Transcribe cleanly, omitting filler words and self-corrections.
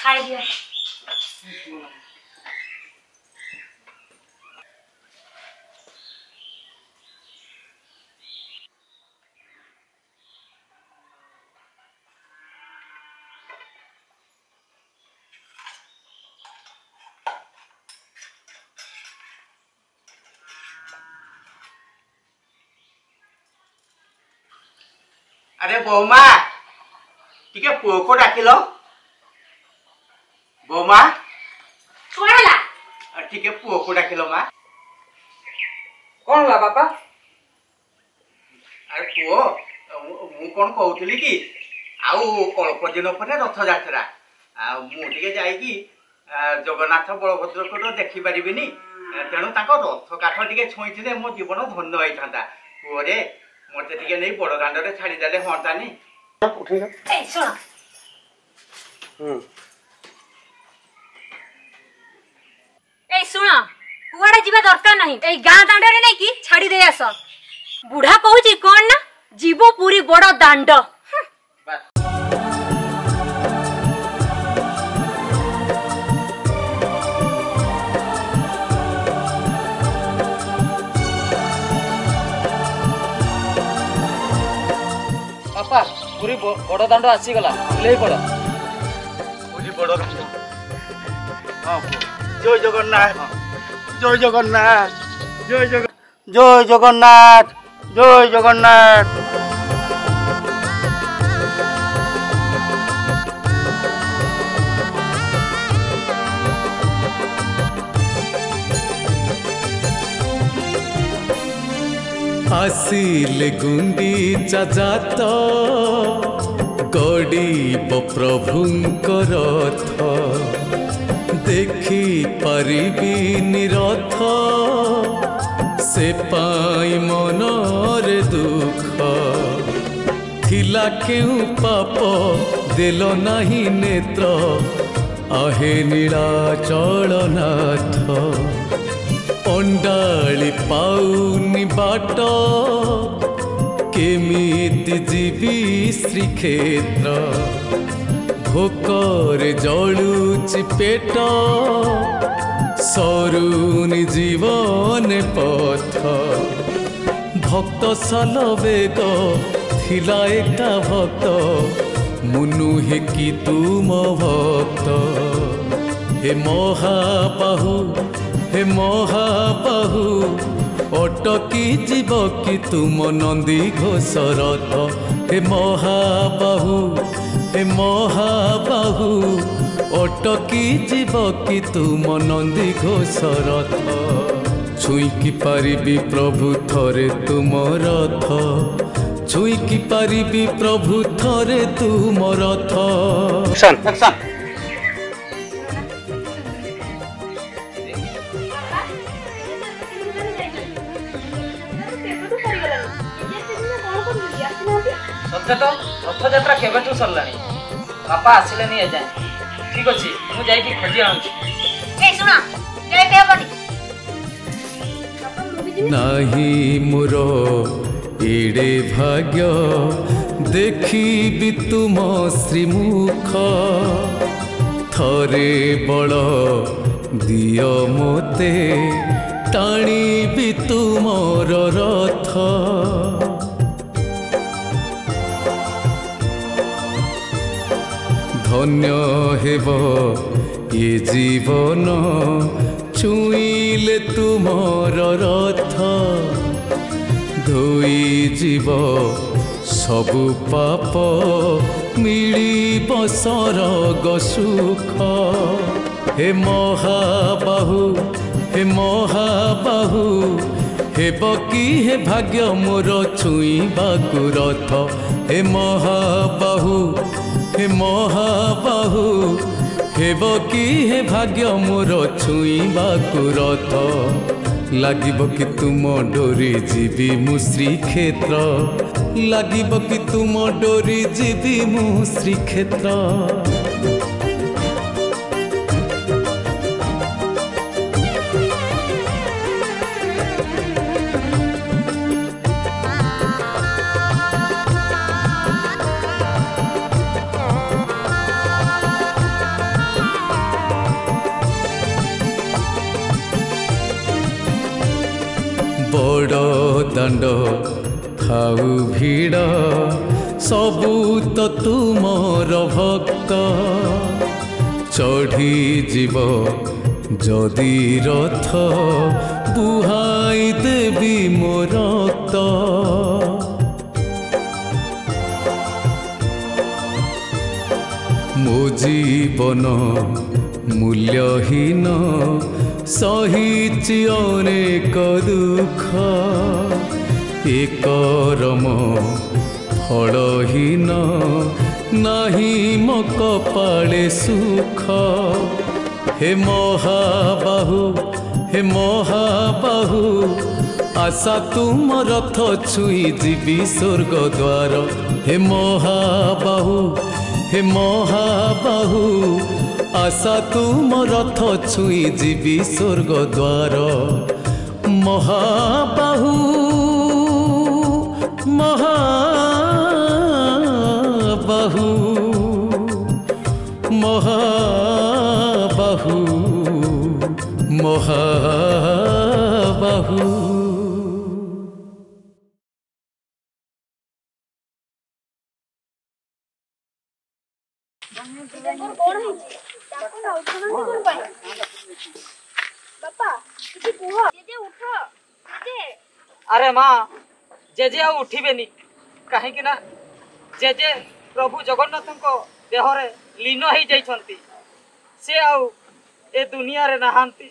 छाड़ दिया। अरे बौमा टिके पुओ को डाकिल बौमा कौन हला टिके पुओ को डाकिल मा कौन होला बापा? अरे पुओ मु कौन कहूली कि आउ अल्प दिन पर रथ यात्रा मुझे जाइकी जगन्नाथ बलभद्र को देखी पारिनी तेणु रथ काठ टे छुईले मो जीवन धन्य होता पुओरे मत टे नहीं बड़ दाण्ड छाड़देले हंतानी शुण कुआड़े जीवा दरकार नहीं ए गाँ दाण्ड नहीं कि छाड़ी दे आस बुढ़ा कहूची कौन ना जीव पूरी बड़ दाण्ड बापा पूरी बड़ दाण्ड आसीगला ले पड़ पूरी बड़ दाण्ड हाँ जय जगन्नाथ जय जगन्नाथ जय जगन्नाथ जय जगन्नाथ आसिले गुंडीचा जात गड़ीब प्रभुंकर रथ देखी पारिबिनि रथ से पाई मनर दुख थिला केउ पाप देल नाही नेत्र आहे नीलाचलनाथ अंडाली पाउनी बाट केमिति जीवी श्रीक्षेत्र भोकर जलुची पेट सरुनी जीवन पथ भक्त सल बेग थिला एका भक्त मुनुहे कि तुम भक्त हे महाबाहु हे महाबाहु अटकी जीव कि तुम नंदी घोष रथ हे महाबाहु अटकी जीव कि तुम नंदी घोष रथ छुईकी पारिबी प्रभु थरे तुम रथ छुईकी पारिबी प्रभु थरे तुम रथ सत्य तो रथ यात्रा केबेठू सरला बापा आसिले नहीं जाए ठीक अच्छे मुझे जाइए खोजी आनुची नाही मोर एड़े भाग्य देखी तुम श्रीमुख थरे बड़ दिय मोते टाणी भी तुमर रथ धन्य हेब ये जीवन छुईले तुमर रथ धोई जीव सबु पाप मिलिब सरग सुख हे महाबाहु हेब कि हे भाग्य मोर छुईबाकु रथ हे महाबाहु हेब कि हे भाग्य मोर छुईबाकु रथ लागिब कि तुम डोरी जीवी मु श्रीक्षेत्र लागिब कि तुम डोरी जीवी मु श्रीक्षेत्र बड़ दाण्ड थाउ भिड़ सबू तो तुमर भक्त चढ़ी जीव जदि रथ बुहाई देवी मो रक्त मो जीवन मूल्यहीन सहिची अनेक दुख एक रम फलहीन नाही मो कपाळे सुख हे महाबाहु हे महाबाहु आशा तुम रथ छुई जीवी स्वर्ग द्वार हे महाबाहु हे महाबाहु आशा तुम रथ छुई जीवी स्वर्ग द्वार महाबाहु महाबाहु महाबाहु महाबाहु अरे माँ जेजे आ उठिबेनी कहीं ना जेजे प्रभु जगन्नाथ देहरे लीन हो जाइछंती से आउ ए दुनिया रे नहांती